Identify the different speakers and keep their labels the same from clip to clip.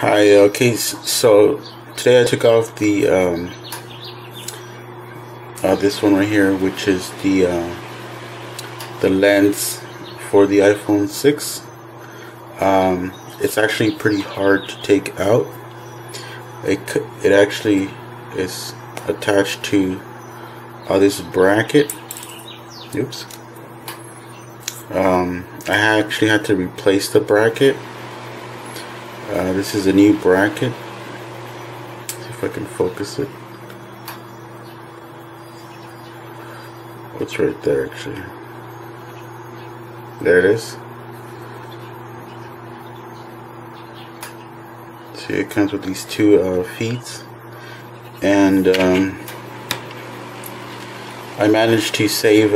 Speaker 1: Hi, okay, so today I took off the this one right here, which is the lens for the iPhone 6. It's actually pretty hard to take out. It actually is attached to this bracket. Oops. I actually had to replace the bracket. This is a new bracket. Let's see if I can focus it. What's right there actually? There it is. See, it comes with these two feet, and I managed to save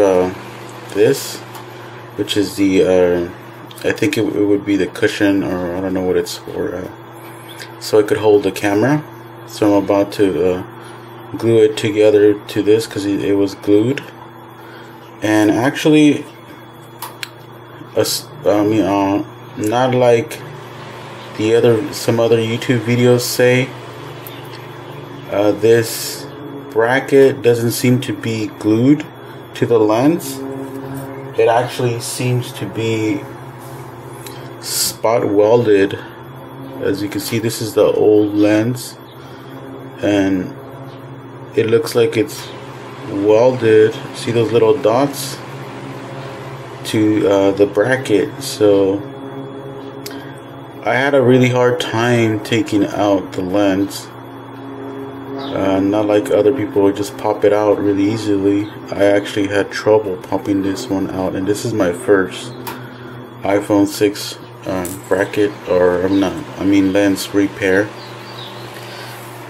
Speaker 1: this, which is the I think it would be the cushion, or I don't know what it's for, so it could hold the camera. So I'm about to glue it together to this because it was glued. And actually, not like some other YouTube videos say, this bracket doesn't seem to be glued to the lens. It actually seems to be spot welded. As you can see, this is the old lens, and it looks like it's welded. See those little dots to the bracket. So I had a really hard time taking out the lens. Not like other people would just pop it out really easily. I actually had trouble popping this one out, and this is my first iPhone 6 bracket, or lens repair.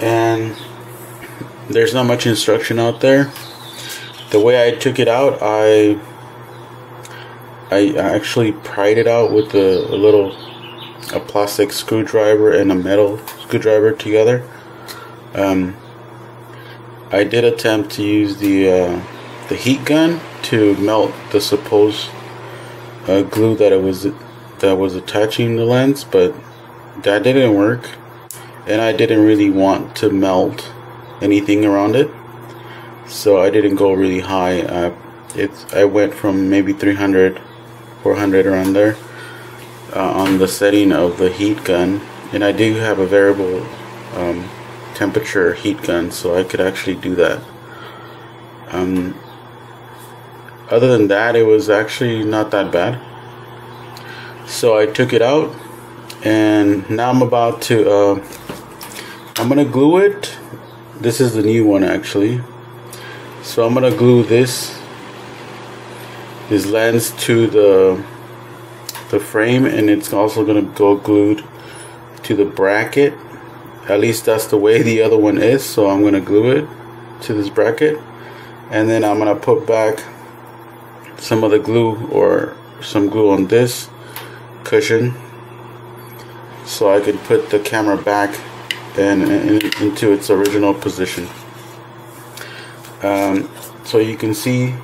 Speaker 1: And there's not much instruction out there. The way I took it out, I actually pried it out with a plastic screwdriver and a metal screwdriver together. I did attempt to use the heat gun to melt the supposed glue that was attaching the lens, but that didn't work, and I didn't really want to melt anything around it, so I didn't go really high. I went from maybe 300, 400 around there on the setting of the heat gun, and I do have a variable temperature heat gun, so I could actually do that. Other than that, it was actually not that bad. So I took it out, and now I'm about to I'm gonna glue it. This is the new one actually. So I'm gonna glue this lens to the frame, and it's also gonna go glued to the bracket. At least that's the way the other one is. So I'm gonna glue it to this bracket, and then I'm gonna put back some of the glue, or some glue on this cushion, so I can put the camera back and into its original position. So you can see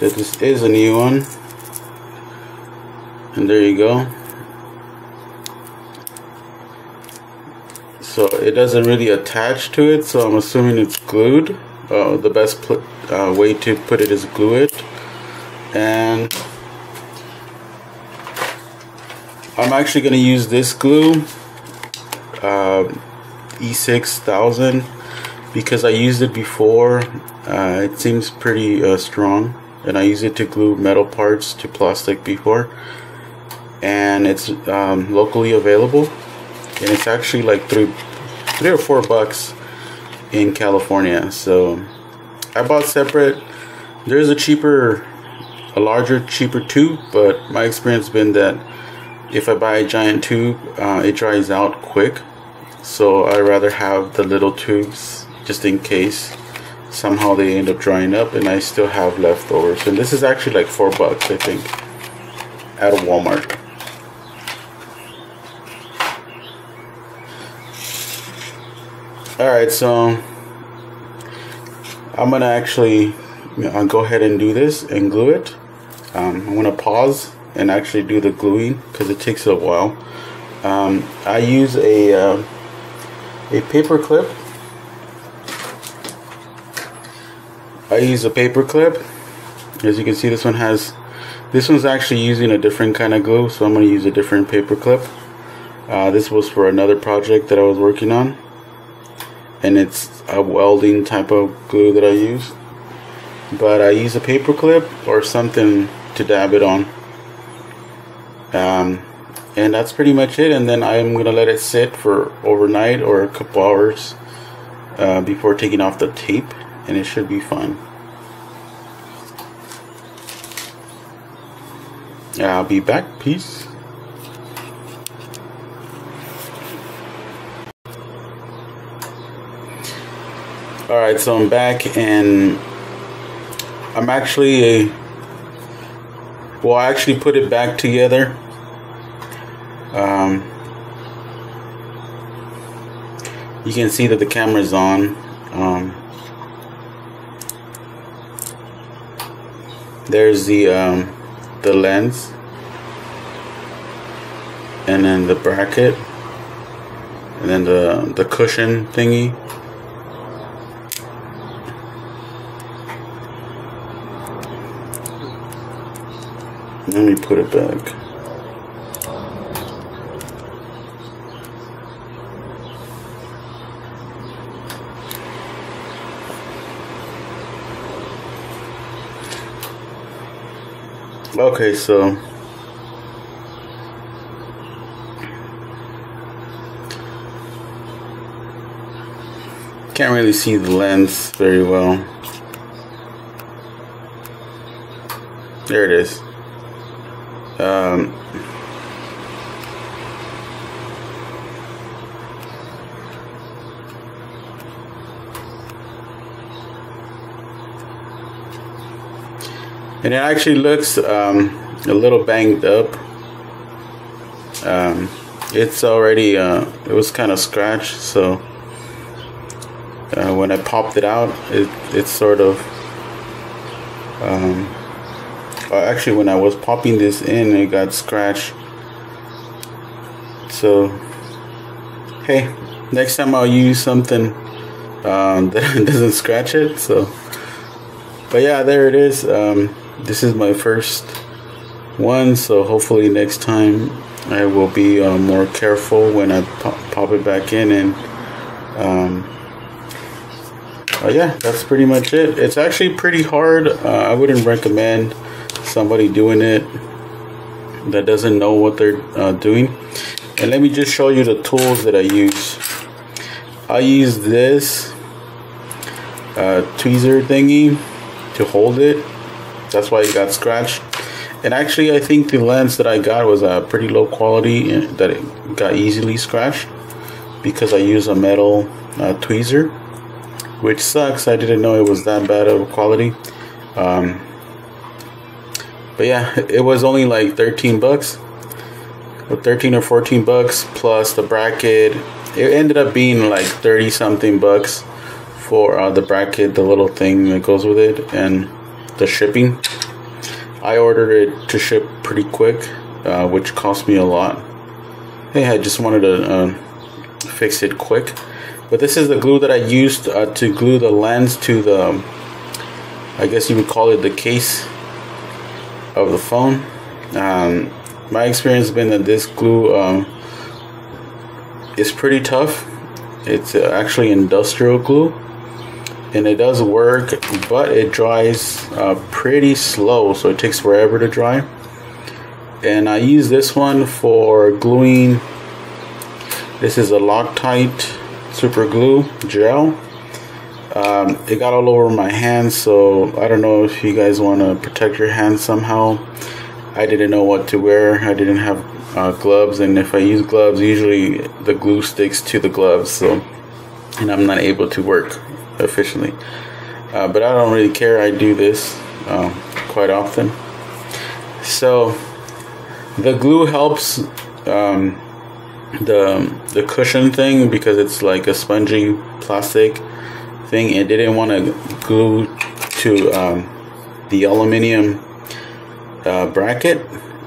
Speaker 1: that this is a new one, and there you go. So it doesn't really attach to it, so I'm assuming it's glued. The best way to put it is glue it. And I'm actually going to use this glue, E6000, because I used it before. It seems pretty strong, and I used it to glue metal parts to plastic before, and it's locally available, and it's actually like $3 or $4 in California. So I bought separate. There's a larger, cheaper tube, but my experience has been that if I buy a giant tube, it dries out quick. So I rather have the little tubes, just in case somehow they end up drying up and I still have leftovers. And this is actually like $4, I think, at Walmart. Alright, so I'm gonna actually go ahead and do this and glue it. I'm gonna pause and actually do the gluing because it takes a while. I use a paper clip. As you can see, this one's actually using a different kind of glue, so I'm going to use a different paper clip. This was for another project that I was working on, and it's a welding type of glue that I use. But I use a paper clip or something to dab it on. And that's pretty much it. And then I'm gonna let it sit for overnight or a couple hours before taking off the tape, and it should be fine. I'll be back. Peace. Alright, so I'm back, and I'm actually I actually put it back together. You can see that the camera's on. There's the lens, and then the bracket, and then the cushion thingy. Let me put it back. Okay, so can't really see the lens very well. There it is. And it actually looks a little banged up. It's already it was kind of scratched, so when I popped it out, it's sort of actually, when I was popping this in, it got scratched. So hey, next time I'll use something that doesn't scratch it. So, but yeah, there it is. This is my first one, so hopefully next time I will be more careful when I pop it back in. And yeah, that's pretty much it. It's actually pretty hard. I wouldn't recommend somebody doing it that doesn't know what they're doing. And let me just show you the tools that I use. I use this tweezer thingy to hold it. That's why it got scratched. And actually, I think the lens that I got was pretty low quality, and that it got easily scratched because I use a metal tweezer, which sucks. I didn't know it was that bad of quality. But yeah, it was only like 13 bucks, or 13 or 14 bucks plus the bracket. It ended up being like 30 something bucks for the bracket, the little thing that goes with it, and the shipping. I ordered it to ship pretty quick, which cost me a lot. Hey, I just wanted to fix it quick. But this is the glue that I used to glue the lens to the, I guess you would call it the case of the phone. My experience has been that this glue is pretty tough. It's actually industrial glue, and it does work, but it dries pretty slow, so it takes forever to dry. And I use this one for gluing. This is a Loctite super glue gel. It got all over my hands, so I don't know if you guys want to protect your hands somehow. I didn't know what to wear. I didn't have gloves, and if I use gloves, usually the glue sticks to the gloves, so, and I'm not able to work efficiently. But I don't really care. I do this quite often. So the glue helps the cushion thing, because it's like a spongy plastic thing. It didn't want to glue to the aluminum bracket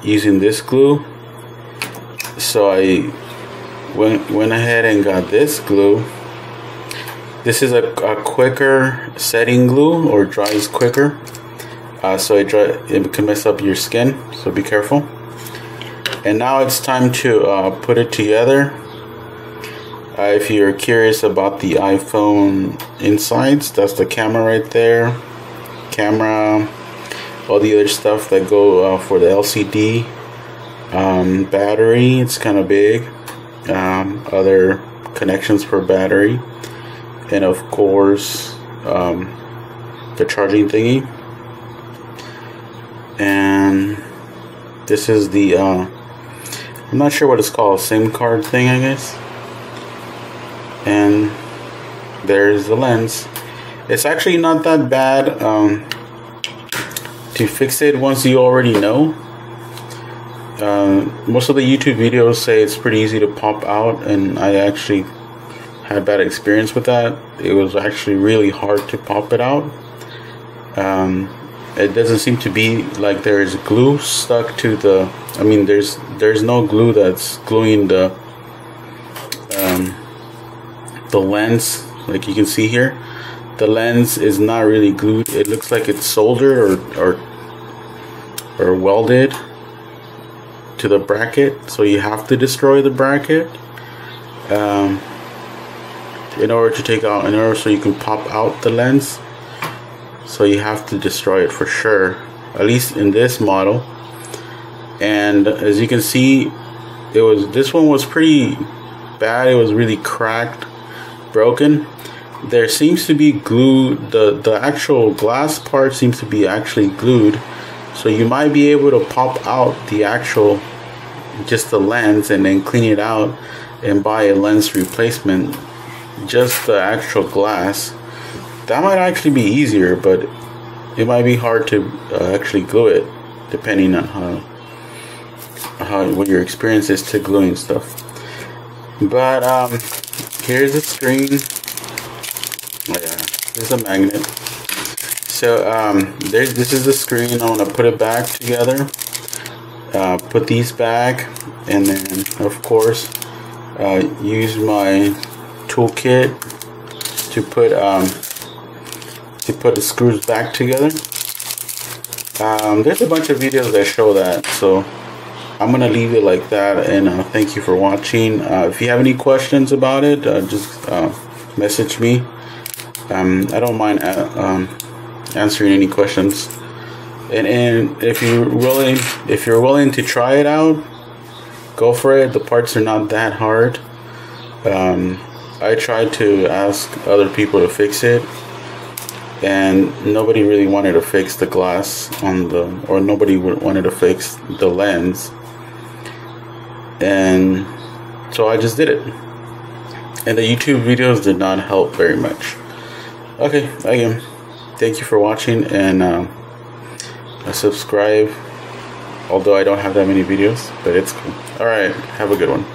Speaker 1: using this glue, So I went ahead and got this glue. This is a quicker setting glue, or dries quicker. So it can mess up your skin, so be careful. And now it's time to put it together. If you're curious about the iPhone insides, that's the camera right there. Camera, all the other stuff that go for the LCD. Battery, it's kind of big. Other connections for battery. And of course, the charging thingy. And this is the, I'm not sure what it's called, SIM card thing, I guess. And there's the lens. It's actually not that bad to fix it once you already know. Most of the YouTube videos say it's pretty easy to pop out, and I actually had a bad experience with that. It was actually really hard to pop it out. It doesn't seem to be like there's glue stuck to the, I mean, there's no glue that's gluing the lens, like you can see here. The lens is not really glued. It looks like it's soldered or welded to the bracket, so you have to destroy the bracket in order so you can pop out the lens. So you have to destroy it for sure, at least in this model. And as you can see, this one was pretty bad. It was really cracked, broken. There seems to be glue, the actual glass part seems to be actually glued, so you might be able to pop out the actual, just the lens, and then clean it out and buy a lens replacement, just the actual glass. That might actually be easier, but it might be hard to actually glue it, depending on what your experience is to gluing stuff. But here's the screen. Oh yeah, there's a magnet. So this is the screen. I'm gonna put it back together. Put these back, and then of course use my toolkit to put the screws back together. There's a bunch of videos that show that, so I'm gonna leave it like that. And thank you for watching. If you have any questions about it, just message me. I don't mind answering any questions. And if you're willing to try it out, go for it. The parts are not that hard. I tried to ask other people to fix it, and nobody really wanted to fix the glass or nobody wanted to fix the lens. And so I just did it. And the YouTube videos did not help very much. Okay, again, thank you for watching, and subscribe. Although I don't have that many videos, but it's cool. Alright, have a good one.